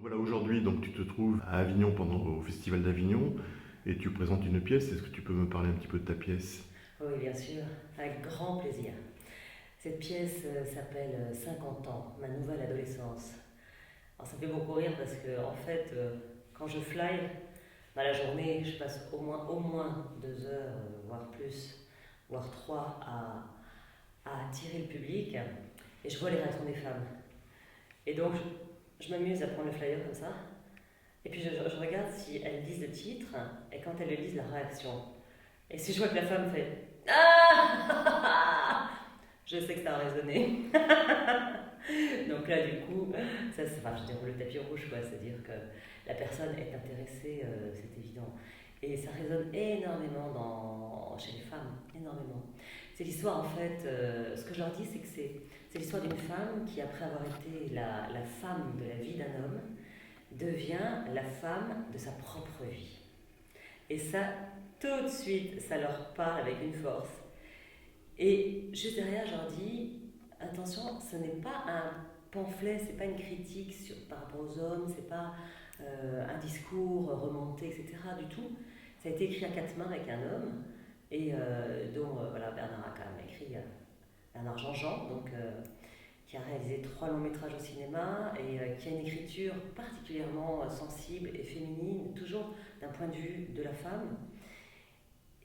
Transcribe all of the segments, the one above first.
Voilà, aujourd'hui, donc tu te trouves à Avignon au Festival d'Avignon et tu présentes une pièce. Est-ce que tu peux me parler un petit peu de ta pièce? Oui, bien sûr, avec grand plaisir. Cette pièce s'appelle 50 ans, ma nouvelle adolescence. Alors ça me fait beaucoup rire parce que en fait, quand je fly, dans la journée, je passe au moins 2 heures, voire plus, voire trois, à attirer le public et je vois les réactions des femmes. Et donc, je m'amuse à prendre le flyer comme ça. Et puis je regarde si elles lisent le titre et quand elles le lisent, la réaction. Et si je vois que la femme fait Ah Je sais que ça a résonné. Donc là, du coup, enfin, je déroule le tapis rouge, quoi. C'est-à-dire que la personne est intéressée, c'est évident. Et ça résonne énormément chez les femmes, énormément. C'est l'histoire, en fait, ce que je leur dis, c'est que c'est l'histoire d'une femme qui, après avoir été la femme de la vie d'un homme, devient la femme de sa propre vie. Et ça, tout de suite, ça leur parle avec une force. Et juste derrière, je leur dis attention, ce n'est pas un pamphlet, c'est pas une critique par rapport aux hommes, c'est pas un discours remonté, etc. du tout. Ça a été écrit à quatre mains avec un homme, et dont voilà, Bernard a quand même écrit Bernard Jean-Jean, donc, qui a réalisé 3 longs métrages au cinéma et qui a une écriture particulièrement sensible et féminine, toujours d'un point de vue de la femme.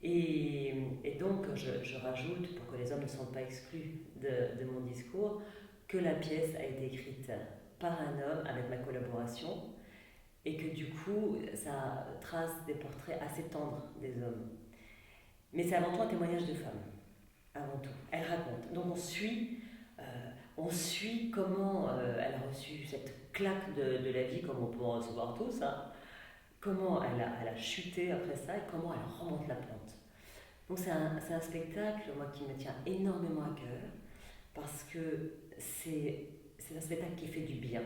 Et donc, je rajoute, pour que les hommes ne soient pas exclus de mon discours, que la pièce a été écrite par un homme avec ma collaboration et que du coup, ça trace des portraits assez tendres des hommes. Mais c'est avant tout un témoignage de femme, avant tout. Elle raconte. Donc euh, on suit comment elle a reçu cette claque de la vie, comme on peut en recevoir tous, hein. Comment elle a chuté après ça et comment elle remonte la pente. Donc c'est un spectacle, moi, qui me tient énormément à cœur parce que c'est un spectacle qui fait du bien.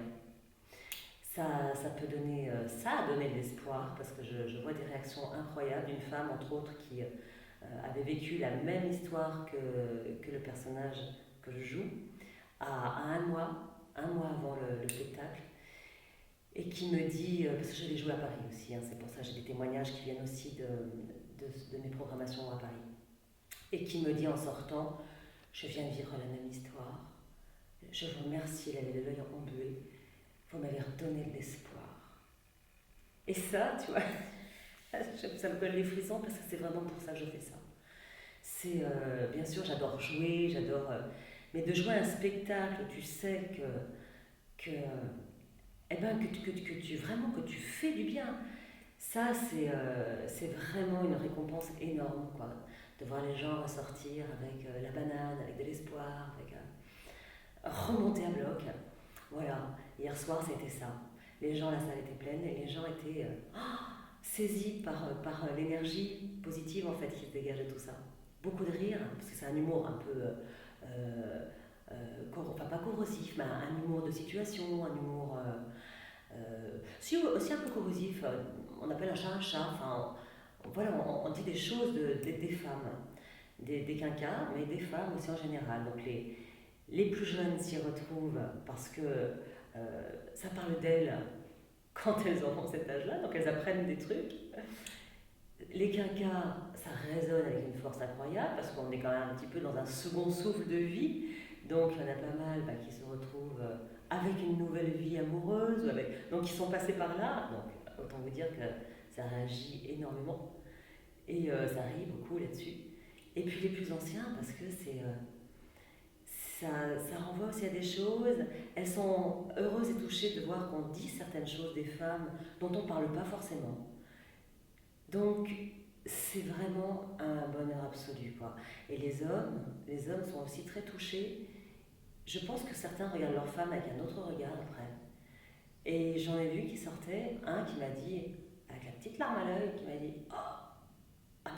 Ça peut donner, ça a donné de l'espoir parce que je vois des réactions incroyables d'une femme, entre autres, qui avait vécu la même histoire que le personnage que je joue à un mois avant le spectacle, et qui me dit, parce que je l'ai joué à Paris aussi, hein, c'est pour ça que j'ai des témoignages qui viennent aussi de mes programmations à Paris, et qui me dit en sortant: je viens de vivre la même histoire. Je vous remercie, elle avait l'œil embué. Vous m'avez redonné de l'espoir. Et ça, tu vois, ça me donne les frissons parce que c'est vraiment pour ça que je fais ça. C'est bien sûr, j'adore jouer, mais de jouer un spectacle où tu sais que eh ben, vraiment que tu fais du bien. Ça, c'est vraiment une récompense énorme, quoi. De voir les gens ressortir avec la banane, avec de l'espoir, avec remonter à bloc. Voilà, hier soir c'était ça. Les gens, la salle était pleine et les gens étaient saisis par l'énergie positive, en fait, qui se dégage de tout ça. Beaucoup de rire, parce que c'est un humour un peu, enfin pas corrosif, mais un humour de situation, un humour si, aussi un peu corrosif. On appelle un chat, enfin voilà, on dit des choses des femmes, des quinquas, mais des femmes aussi en général. Donc les plus jeunes s'y retrouvent parce que ça parle d'elles quand elles auront cet âge-là, donc elles apprennent des trucs. Les quinquas, ça résonne avec une force incroyable parce qu'on est quand même un petit peu dans un second souffle de vie. Donc il y en a pas mal qui se retrouvent avec une nouvelle vie amoureuse, donc ils sont passés par là. Donc autant vous dire que ça réagit énormément et ça rit beaucoup là-dessus. Et puis les plus anciens, parce que ça renvoie aussi à des choses. Elles sont heureuses et touchées de voir qu'on dit certaines choses des femmes dont on ne parle pas forcément. Donc, c'est vraiment un bonheur absolu, quoi. Et les hommes sont aussi très touchés. Je pense que certains regardent leur femme avec un autre regard après. Et j'en ai vu qui sortait, un qui m'a dit, avec la petite larme à l'œil, qui m'a dit: oh,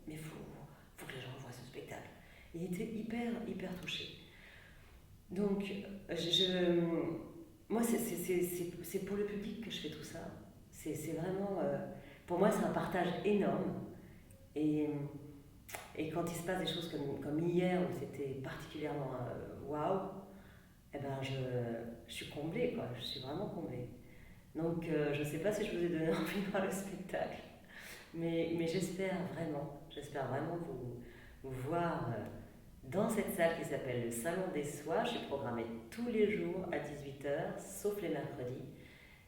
mais faut que les gens voient ce spectacle. Il était hyper touché. Donc, moi, c'est pour le public que je fais tout ça. C'est vraiment, pour moi, c'est un partage énorme. Et, et quand il se passe des choses comme hier, où c'était particulièrement waouh, wow, eh ben je suis comblée, quoi. Je suis vraiment comblée. Donc je ne sais pas si je vous ai donné envie de voir le spectacle, mais j'espère vraiment vous voir dans cette salle qui s'appelle le Salon des Soies. Je suis programmée tous les jours à 18 h, sauf les mercredis.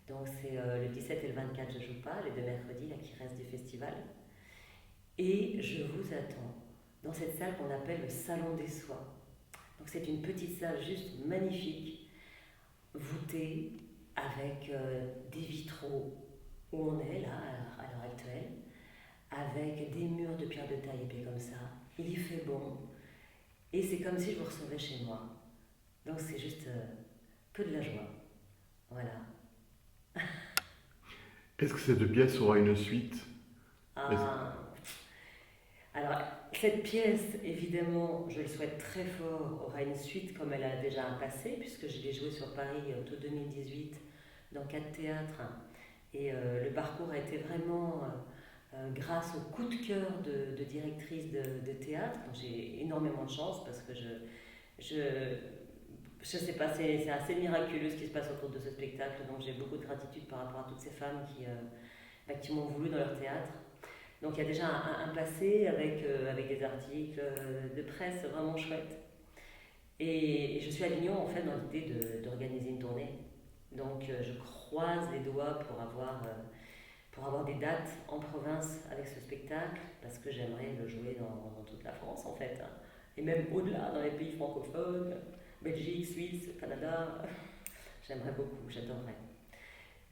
Donc c'est le 17 et le 24, je ne joue pas, les deux mercredis là, qui restent du festival. Et je vous attends dans cette salle qu'on appelle le Salon des Soies. Donc c'est une petite salle juste magnifique, voûtée, avec des vitraux où on est là à l'heure actuelle, avec des murs de pierre de taille épais comme ça. Il y fait bon et c'est comme si je vous recevais chez moi. Donc c'est juste que de la joie. Voilà. Est-ce que cette pièce aura une suite? Est-ce- Ah, alors, cette pièce, évidemment, je le souhaite très fort, aura une suite comme elle a déjà un passé, puisque je l'ai jouée sur Paris en tout 2018 dans 4 théâtres. Et le parcours a été vraiment grâce au coup de cœur de directrice de théâtre. Donc, j'ai énormément de chance parce que je sais pas, c'est assez miraculeux ce qui se passe autour de ce spectacle. Donc, j'ai beaucoup de gratitude par rapport à toutes ces femmes qui m'ont voulu dans leur théâtre. Donc il y a déjà un passé avec des articles de presse vraiment chouettes. Et je suis à Avignon en fait dans l'idée d'organiser une tournée. Donc je croise les doigts pour avoir des dates en province avec ce spectacle parce que j'aimerais le jouer dans toute la France en fait, hein. Et même au-delà, dans les pays francophones, Belgique, Suisse, Canada. J'aimerais beaucoup, j'adorerais.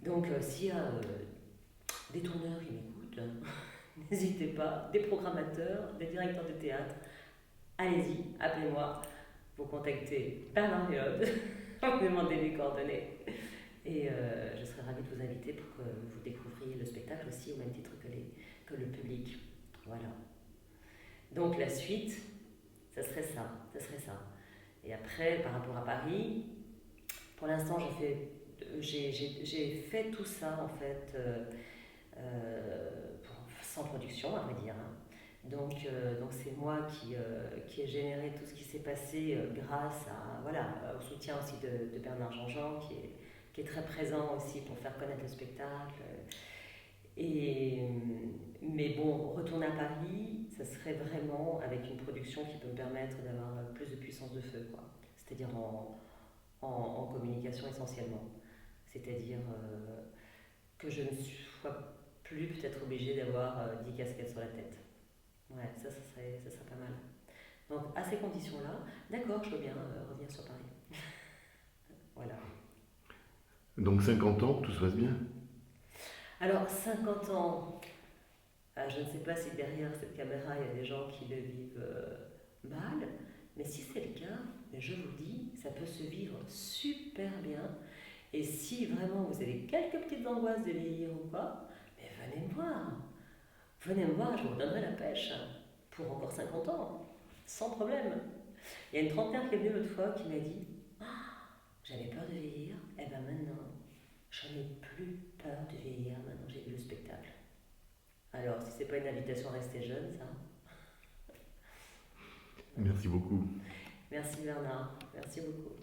Donc s'il y a des tourneurs qui m'écoutent, n'hésitez pas, des programmateurs, des directeurs de théâtre, allez-y, appelez-moi, vous contactez Bernard Léod, vous demandez mes coordonnées et je serai ravie de vous inviter pour que vous découvriez le spectacle aussi au même titre que le public. Voilà. Donc la suite, ça serait ça, ça serait ça. Et après, par rapport à Paris, pour l'instant, j'ai fait tout ça en fait sans production, à vrai dire, hein. Donc c'est moi qui ai généré tout ce qui s'est passé grâce au soutien aussi de Bernard Jean-Jean, qui est très présent aussi pour faire connaître le spectacle. Et, mais bon, retourner à Paris, ça serait vraiment avec une production qui peut me permettre d'avoir plus de puissance de feu, quoi. C'est-à-dire en communication essentiellement. C'est-à-dire que je ne sois plus peut-être obligée d'avoir 10 casquettes sur la tête. Ouais, ça serait pas mal. Donc, à ces conditions-là, d'accord, je veux bien revenir sur Paris. Voilà. Donc 50 ans, tout se passe bien? Alors, 50 ans, je ne sais pas si derrière cette caméra, il y a des gens qui le vivent mal, mais si c'est le cas, je vous dis, ça peut se vivre super bien. Et si vraiment vous avez quelques petites angoisses de vieillir ou quoi, mais venez me voir. Venez me voir, je vous redonnerai la pêche pour encore 50 ans, sans problème. Il y a une trentenaire qui est venue l'autre fois qui m'a dit j'avais peur de vieillir, et bien maintenant, je n'ai plus peur de vieillir, maintenant j'ai vu le spectacle. Alors, si c'est pas une invitation à rester jeune, ça. Merci beaucoup. Merci Bernard, merci beaucoup.